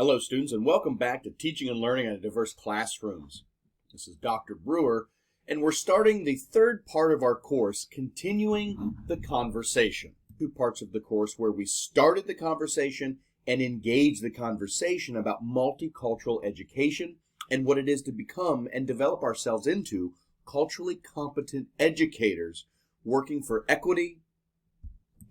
Hello students, and welcome back to Teaching and Learning in Diverse Classrooms. This is Dr. Brewer, and we're starting the third part of our course, Continuing the Conversation. Two parts of the course where we started the conversation and engaged the conversation about multicultural education and what it is to become and develop ourselves into culturally competent educators working for equity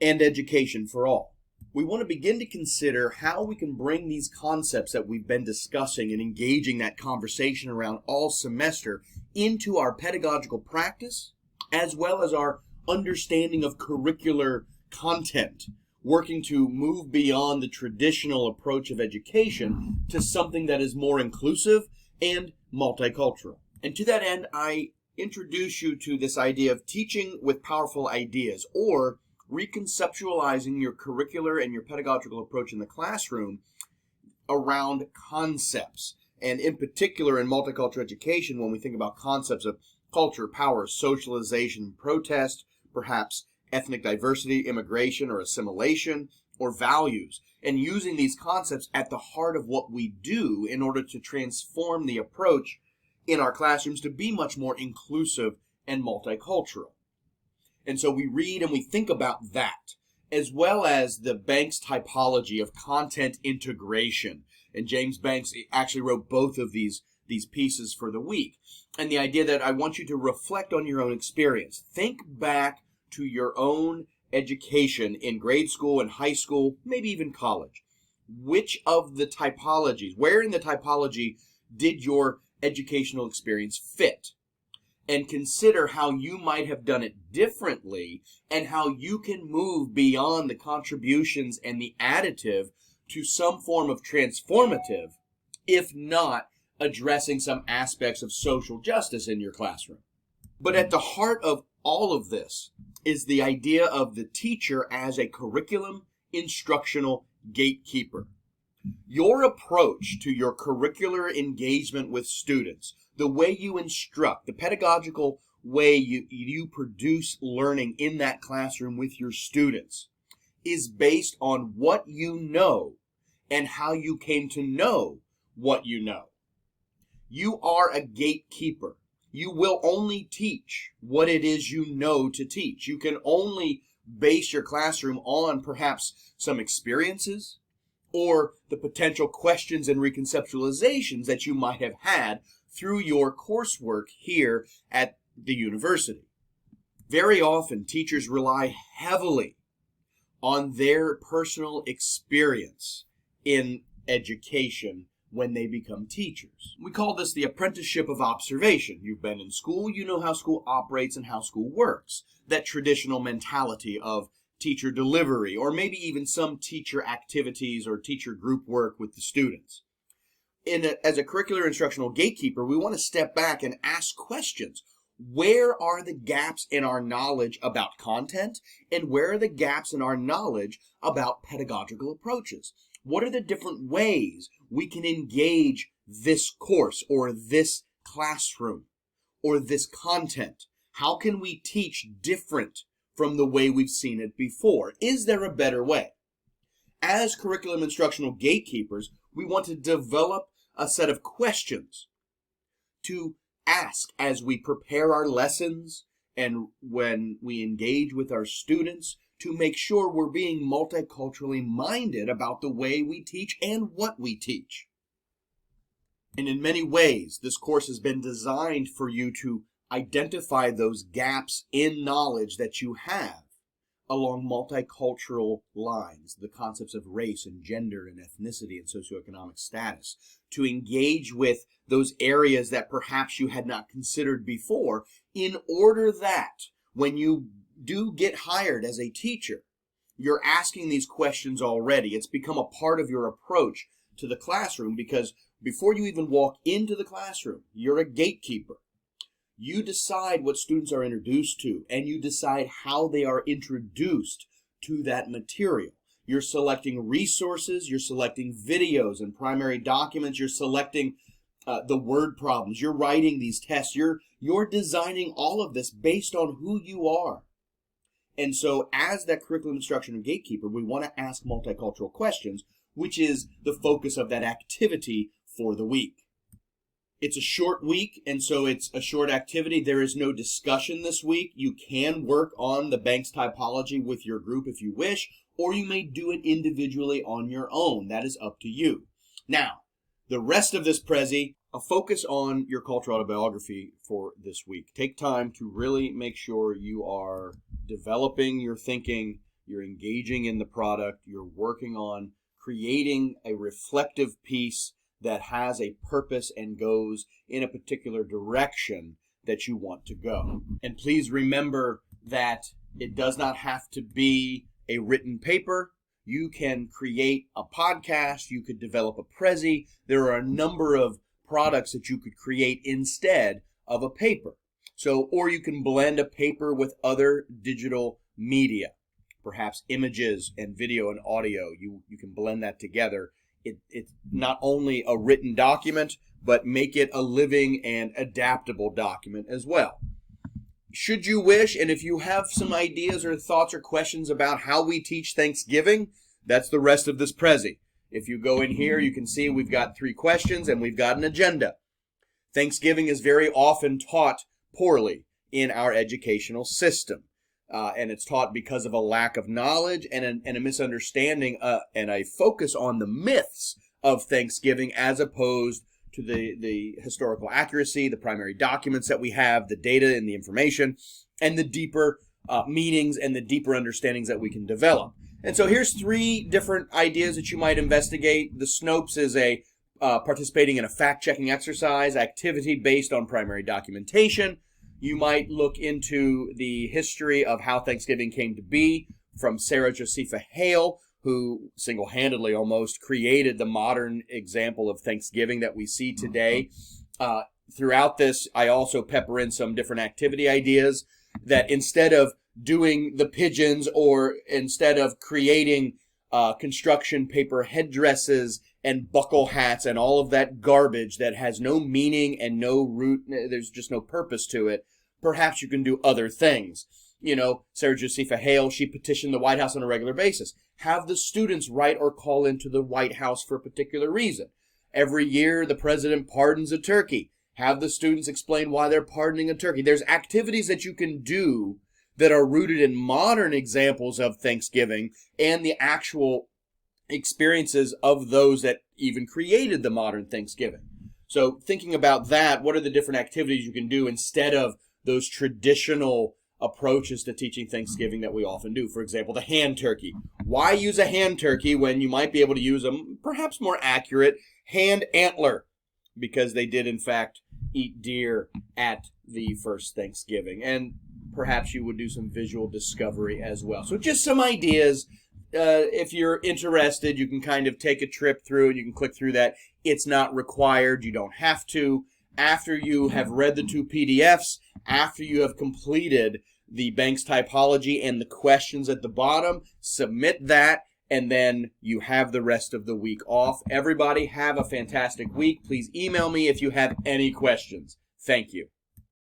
and education for all. We want to begin to consider how we can bring these concepts that we've been discussing and engaging that conversation around all semester into our pedagogical practice, as well as our understanding of curricular content, working to move beyond the traditional approach of education to something that is more inclusive and multicultural. And to that end, I introduce you to this idea of teaching with powerful ideas, or reconceptualizing your curricular and your pedagogical approach in the classroom around concepts. And in particular, in multicultural education, when we think about concepts of culture, power, socialization, protest, perhaps ethnic diversity, immigration, or assimilation, or values, and using these concepts at the heart of what we do in order to transform the approach in our classrooms to be much more inclusive and multicultural. And so we read and we think about that, as well as the Banks typology of content integration. And James Banks actually wrote both of these pieces for the week. And the idea that I want you to reflect on your own experience. Think back to your own education in grade school and high school, maybe even college. Which of the typologies, where in the typology did your educational experience fit? And consider how you might have done it differently and how you can move beyond the contributions and the additive to some form of transformative, if not addressing some aspects of social justice in your classroom. But at the heart of all of this is the idea of the teacher as a curriculum instructional gatekeeper. Your approach to your curricular engagement with students, the way you instruct, the pedagogical way you produce learning in that classroom with your students is based on what you know and how you came to know what you know. You are a gatekeeper. You will only teach what it is you know to teach. You can only base your classroom on perhaps some experiences or the potential questions and reconceptualizations that you might have had through your coursework here at the university. Very often, teachers rely heavily on their personal experience in education when they become teachers. We call this the apprenticeship of observation. You've been in school, you know how school operates and how school works. That traditional mentality of teacher delivery, or maybe even some teacher activities or teacher group work with the students. As a curricular instructional gatekeeper, we want to step back and ask questions. Where are the gaps in our knowledge about content, and where are the gaps in our knowledge about pedagogical approaches? What are the different ways we can engage this course or this classroom or this content? How can we teach different from the way we've seen it before? Is there a better way? As curriculum instructional gatekeepers, we want to develop a set of questions to ask as we prepare our lessons and when we engage with our students to make sure we're being multiculturally minded about the way we teach and what we teach. And in many ways, this course has been designed for you to identify those gaps in knowledge that you have along multicultural lines, the concepts of race and gender and ethnicity and socioeconomic status, to engage with those areas that perhaps you had not considered before, in order that when you do get hired as a teacher, you're asking these questions already. It's become a part of your approach to the classroom, because before you even walk into the classroom, you're a gatekeeper. You decide what students are introduced to, and you decide how they are introduced to that material. You're selecting resources, you're selecting videos and primary documents, you're selecting the word problems, you're writing these tests, you're designing all of this based on who you are. And so as that curriculum instruction and gatekeeper, we want to ask multicultural questions, which is the focus of that activity for the week. It's a short week, and so it's a short activity. There is no discussion this week. You can work on the Banks typology with your group if you wish, or you may do it individually on your own. That is up to you. Now, the rest of this Prezi, a focus on your cultural autobiography for this week. Take time to really make sure you are developing your thinking, you're engaging in the product, you're working on creating a reflective piece that has a purpose and goes in a particular direction that you want to go. And please remember that it does not have to be a written paper. You can create a podcast. You could develop a Prezi. There are a number of products that you could create instead of a paper. So, or you can blend a paper with other digital media, perhaps images and video and audio. You can blend that together. It's not only a written document, but make it a living and adaptable document as well. Should you wish, and if you have some ideas or thoughts or questions about how we teach Thanksgiving, that's the rest of this Prezi. If you go in here, you can see we've got 3 questions and we've got an agenda. Thanksgiving is very often taught poorly in our educational system. And it's taught because of a lack of knowledge and a misunderstanding and a focus on the myths of Thanksgiving as opposed to the historical accuracy, the primary documents that we have, the data and the information, and the deeper meanings and the deeper understandings that we can develop. And so here's 3 different ideas that you might investigate. The Snopes is a participating in a fact-checking exercise, activity based on primary documentation. You might look into the history of how Thanksgiving came to be from Sarah Josepha Hale, who single-handedly almost created the modern example of Thanksgiving that we see today. Throughout this, I also pepper in some different activity ideas that instead of doing the pigeons or instead of creating construction paper headdresses and buckle hats and all of that garbage that has no meaning and no root, there's just no purpose to it, perhaps you can do other things. You know, Sarah Josepha Hale, she petitioned the White House on a regular basis. Have the students write or call into the White House for a particular reason. Every year, the president pardons a turkey. Have the students explain why they're pardoning a turkey. There's activities that you can do that are rooted in modern examples of Thanksgiving and the actual experiences of those that even created the modern Thanksgiving. So thinking about that, what are the different activities you can do instead of those traditional approaches to teaching Thanksgiving that we often do? For example, the hand turkey. Why use a hand turkey when you might be able to use a perhaps more accurate hand antler? Because they did, in fact, eat deer at the first Thanksgiving. And perhaps you would do some visual discovery as well. So just some ideas. If you're interested, you can kind of take a trip through and you can click through that. It's not required. You don't have to. After you have read the 2 PDFs, after you have completed the Banks typology and the questions at the bottom, submit that, and then you have the rest of the week off. Everybody have a fantastic week. Please email me if you have any questions. Thank you.